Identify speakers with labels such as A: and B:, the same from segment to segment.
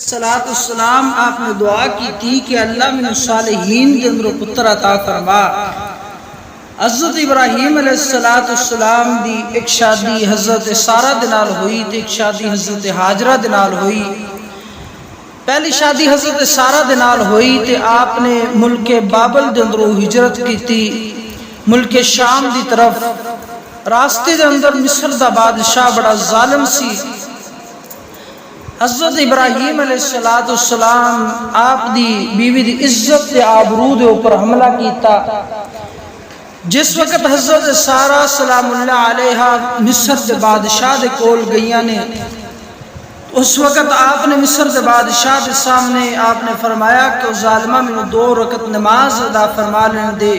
A: صلاۃ السلام آپ نے دعا کی تھی کہ اللہ من الصالحین کے اندر پتر عطا فرما۔ حضرت ابراہیم علیہ السلام دی ایک شادی حضرت سارہ دے نال ہوئی تے ایک شادی حضرت ہاجرہ دے نال ہوئی۔ پہلی شادی حضرت سارہ دے نال ہوئی تے آپ نے ملک بابل دے اندروں ہجرت کی تھی ملک شام دی طرف۔ راستے دے اندر مصر دا بادشاہ بڑا ظالم سی۔ حضرت ابراہیم علیہ السلام آپ دی بیوی دی عزت تے آبرو دے اوپر حملہ کیتا۔ جس وقت حضرت سارہ سلام اللہ علیہ مصر دے بادشاہ دے کول گئیاں نے، اس وقت آپ نے مصر دے بادشاہ دے سامنے آپ نے فرمایا کہ ظالمہ میں 2 رکعت نماز ادا فرما لین دے۔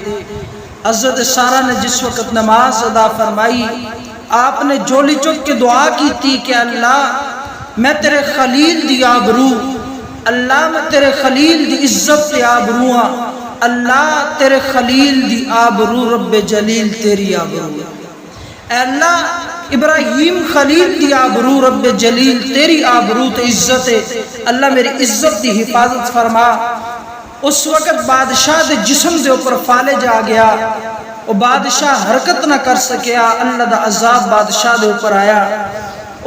A: حضرت سارہ نے جس وقت نماز ادا فرمائی، آپ نے جولی چک کے دعا کی تھی کہ اللہ میں تیرے خلیل دی آبرو، اللہ میں تیرے خلیل دی عزت تے آبرو ہاں، اللہ تیرے خلیل دی آبرو رب جلیل تیری آبرو۔ اے اللہ ابراہیم خلیل دی آبرو رب جلیل تیری آبرو تے عزت ہے، اللہ میری عزت دی حفاظت فرما۔ اس وقت بادشاہ دے جسم دے اوپر فالج آ گیا، وہ بادشاہ حرکت نہ کر سکیا، اللہ دا عذاب بادشاہ دے اوپر آیا۔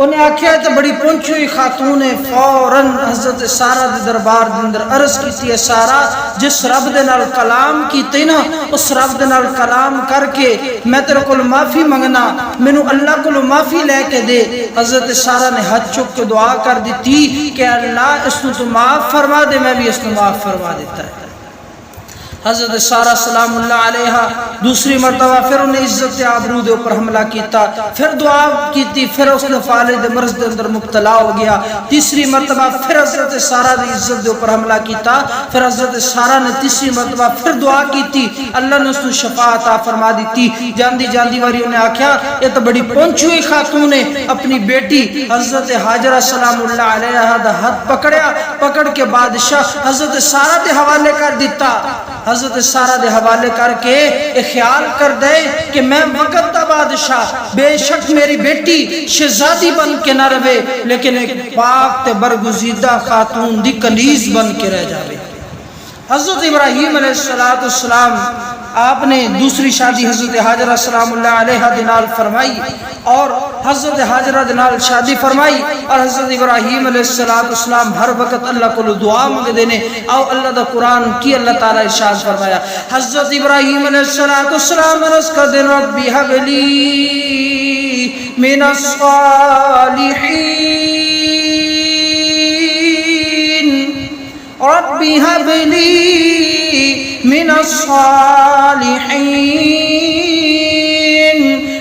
A: انہیں آکھیا ہے تو بڑی پہنچی ہوئی خاتون نے فوراً حضرت سارہ دے دربار دے اندر عرض کی ہے، سارہ جس رب دے نال کلام کیتے نا اس رب دے نال کلام کر کے میں تیرے کو معافی منگنا، مینوں اللہ کو معافی لے کے دے۔ حضرت سارہ نے ہاتھ چک کے دعا کر دیتی کہ اللہ اس کو تو معاف فرما دے، میں بھی اس کو معاف فرما دیتا ہے۔ حضرت سارہ سلام اللہ علیہ دوسری مرتبہ پھر انہیں عزت آبرو دے اوپر حملہ کیتا، پھر دعا کیتی، پھر اس نے فالج مرض دے اندر مبتلا ہو گیا۔ تیسری مرتبہ پھر حضرت سارہ دی عزت دے اوپر حملہ کیتا، پھر حضرت سارہ نے تیسری مرتبہ پھر دعا کیتی، اللہ نے اس کو شفا عطا فرما دیتی۔ جاندی جاندی واری انہیں آکھیا یہ تو بڑی پہنچی ہوئی خاتون نے اپنی بیٹی حضرت ہاجرہ سلام اللہ علیہ دا ہاتھ پکڑیا، پکڑ کے بادشاہ حضرت سارہ دے حوالے کر دیتا۔ حضرت سارہ دے حوالے کر کے خیال کر دے کہ میں وقت دا بادشاہ، بے شک میری بیٹی شہزادی بن کے نہ رہے لیکن ایک پاک تے برگزیدہ خاتون دی کنیز بن کے رہ جاوے۔ حضرت ابراہیم علیہ السلام آپ نے دوسری شادی حضرت ہاجرہ سلام اللہ علیہ دنال فرمائی اور حضرت ہاجرہ دنال شادی فرمائی، اور حضرت ابراہیم علیہ السلام ہر وقت اللہ کو دعا مانگ دینے۔ آؤ اللہ دا قرآن کی اللہ تعالیٰ ارشاد فرمایا، حضرت ابراہیم علیہ السلام عرض کر دے ربی حب لی من الصالحین، ربی حب لی من الصالحین،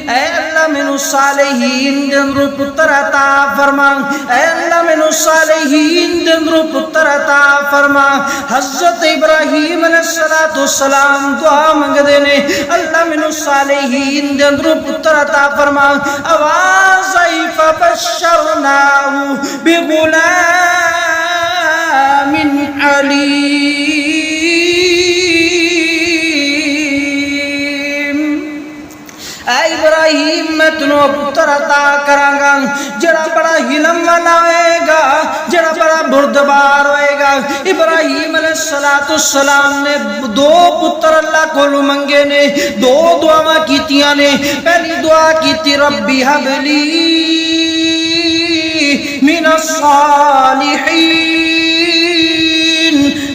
A: اے اللہ من الصالحین دے اندر پتر عطا فرما، اے اللہ من الصالحین دے اندر پتر عطا فرما۔ حضرت ابراہیم علیہ السلام دعا منگ دینے، اللہ من الصالحین دے اندر پتر عطا فرما۔ آواز آئی فبشرناہ بغلام علیم، اے ابراہیم میں تنوں پتر عطا کرانگا جڑا بڑا علم والا ہوئے گا، جڑا بڑا بردبار ہوئے گا۔ ابراہیم علیہ السلام نے 2 پتر اللہ کو منگے نے، 2 دعا کیتیاں نے۔ پہلی دعا کیتی ربی حب لی من الصالحین،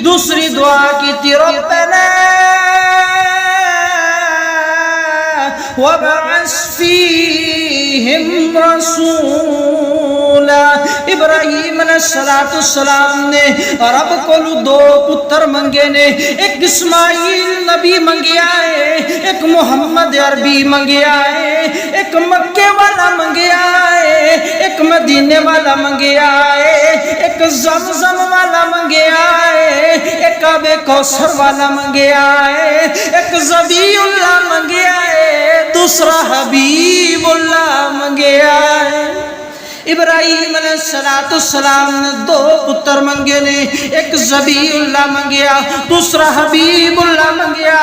A: دوسری دعا کیتی ربنا وَبَعَثْ فِيهِمْ رَسُولًا۔ ابراہیم علیہ السلام نے رب کو 2 پتر منگے نے، ایک اسماعیل نبی منگیا ہے، ایک محمد عربی منگیا ہے، ایک مکے والا منگیا ہے، ایک مدینے والا منگیا ہے، ایک زمزم والا منگیا ہے، ایک آب کوثر والا منگیا ہے، ایک ذبیح اللہ منگیا ہے، دوسرا حبیب اللہ منگیا ہے۔ ابراہیم علیہ السلام نے 2 پتر منگے نے، ایک ذبیح اللہ منگیا، دوسرا حبیب اللہ منگیا۔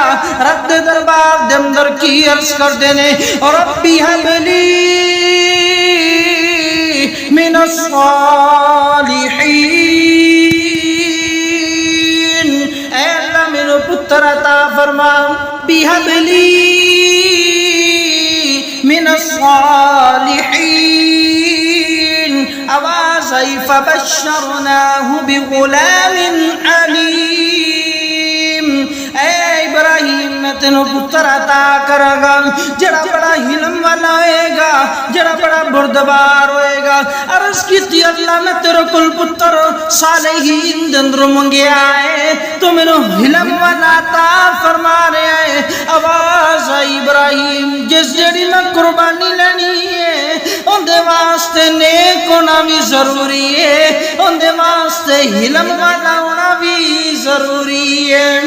A: رب دربار دے اندر کی عرض کر دینے، ربی حب لی من الصالحین، پتر عطا فرما بِحَبْلِي من الصالحین آواز آئی فبشرناہ بغلام علیم اے ابراہیم میں تینوں پتر عطا کرا گا جڑا بڑا علم والا ہوئے گا جڑا بڑا بردبار ہوئے گا عرض کیتی اللہ میں تیرے کل پتر صالحین دندر منگے آئے تو میں نے علم والا عطا فرما رہے آئے آواز آئی ابراہیم جس جڑی میں قربانی لینی ہے ان دے واسطے نیک ہونا بھی ضروری ہے ان دے واسطے علم والا ہونا بھی ضروری ہے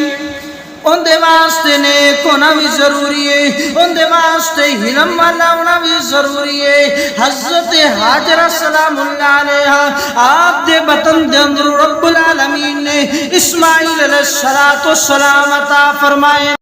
A: ان دے واسطے نیک ہونا بھی ضروری ہے ان دے واسطے علم والا ہونا بھی ضروری ہے حضرت حاجرہ سلام اللہ علیہ آپ دے بطن دے اندر رب العالمین نے اسماعیل علیہ السلام عطا فرمائے